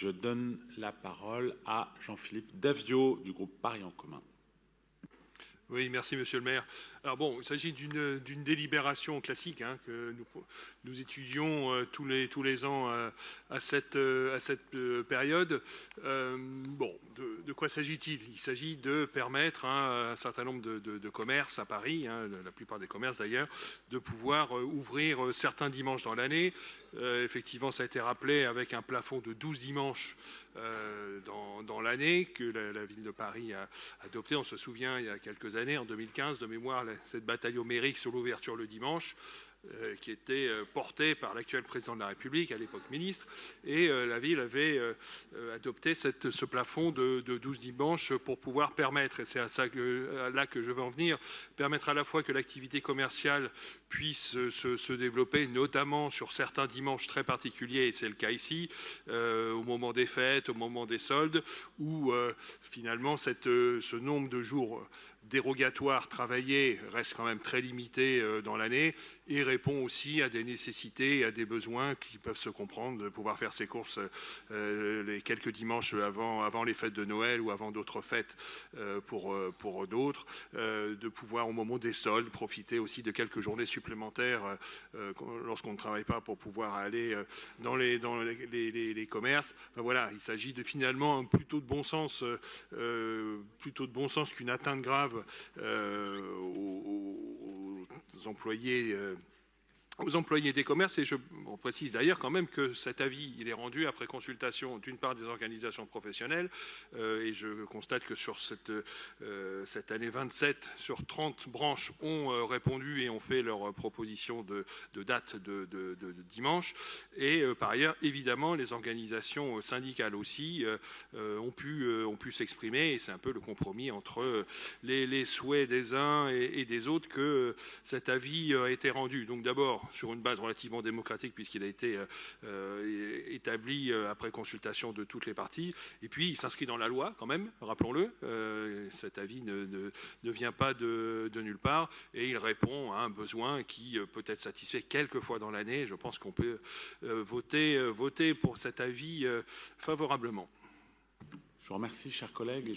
Je donne la parole à Jean-Philippe Davio du groupe Paris en commun. Oui, merci Monsieur le maire. Alors bon, il s'agit d'une délibération classique hein, que nous étudions tous les ans à cette période. Bon, de quoi s'agit-il? Il s'agit de permettre à un certain nombre de commerces à Paris, hein, la plupart des commerces d'ailleurs, de pouvoir ouvrir certains dimanches dans l'année. Effectivement, ça a été rappelé avec un plafond de 12 dimanches dans l'année que la ville de Paris a adopté. On se souvient, il y a quelques années, en 2015, de mémoire, cette bataille homérique sur l'ouverture le dimanche, qui était portée par l'actuel président de la République, à l'époque ministre, et la ville avait adopté ce plafond de 12 dimanches pour pouvoir permettre, et c'est là que je veux en venir, permettre à la fois que l'activité commerciale puisse se développer, notamment sur certains dimanches très particuliers, et c'est le cas ici, au moment des fêtes, au moment des soldes, où finalement ce nombre de jours dérogatoire travaillé reste quand même très limité dans l'année et répond aussi à des nécessités et à des besoins qui peuvent se comprendre, de pouvoir faire ses courses les quelques dimanches avant les fêtes de Noël ou avant d'autres fêtes pour d'autres, de pouvoir au moment des soldes profiter aussi de quelques journées supplémentaires lorsqu'on ne travaille pas pour pouvoir aller dans les commerces. Enfin, voilà, il s'agit finalement plutôt de bon sens qu'une atteinte grave aux employés des commerces. Et on précise d'ailleurs quand même que cet avis, il est rendu après consultation d'une part des organisations professionnelles, et je constate que sur cette année 27 sur 30 branches ont répondu et ont fait leur proposition de date de dimanche. Et par ailleurs, évidemment, les organisations syndicales aussi ont pu s'exprimer, et c'est un peu le compromis entre les souhaits des uns et des autres que cet avis a été rendu. Donc d'abord, sur une base relativement démocratique, puisqu'il a été établi après consultation de toutes les parties. Et puis, il s'inscrit dans la loi, quand même, rappelons-le. Cet avis ne vient pas de nulle part, et il répond à un besoin qui peut être satisfait quelques fois dans l'année. Je pense qu'on peut voter pour cet avis favorablement. Je vous remercie, chers collègues.